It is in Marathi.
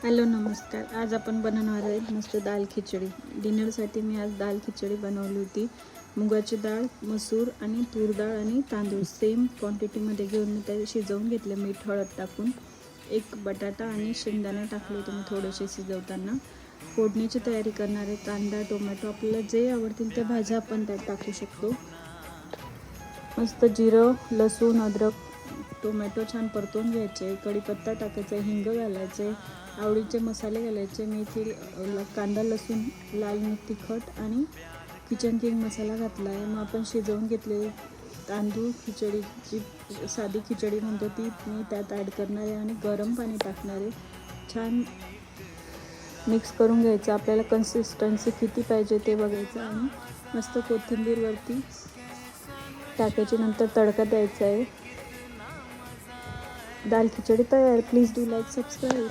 हॅलो नमस्कार. आज आपण बनवणार आहे मस्त दाल खिचडी. डिनरसाठी मी आज दाल खिचडी बनवली होती. मुगाची डाळ, मसूर आणि तूर डाळ आणि तांदूळ सेम क्वांटिटीमध्ये घेऊन मी ते शिजवून घेतले मीठ हळद टाकून. एक बटाटा आणि शेंगदाणे टाकले होते मी थोडेसे शिजवताना. फोडणीची तयारी करणार आहे. कांदा, टोमॅटो आपल्याला जे आवडतील त्या भाज्या आपण त्यात टाकू शकतो. मस्त जिरं, लसूण, अद्रक, टोमॅटो छान परतून घ्यायचे. कढीपत्ता टाकायचा, हिंग घालायचे, आवडीचे मसाले घालायचे, मेथी, कांदा, लसूण, लाल मिरची, तिखट आणि किचन किंग मसाला घातला आहे. मग आपण शिजवून घेतलेली तांदूळ खिचडीची साधी खिचडी म्हणतो ती मी त्यात ॲड करणार आहे आणि गरम पाणी टाकणार आहे. छान मिक्स करून घ्यायचं. आपल्याला कन्सिस्टन्सी किती पाहिजे ते बघायचं आणि मस्त कोथिंबीरवरती टाकायची. नंतर तडका द्यायचा आहे. दाल खिचडी तयार. Please do like, subscribe.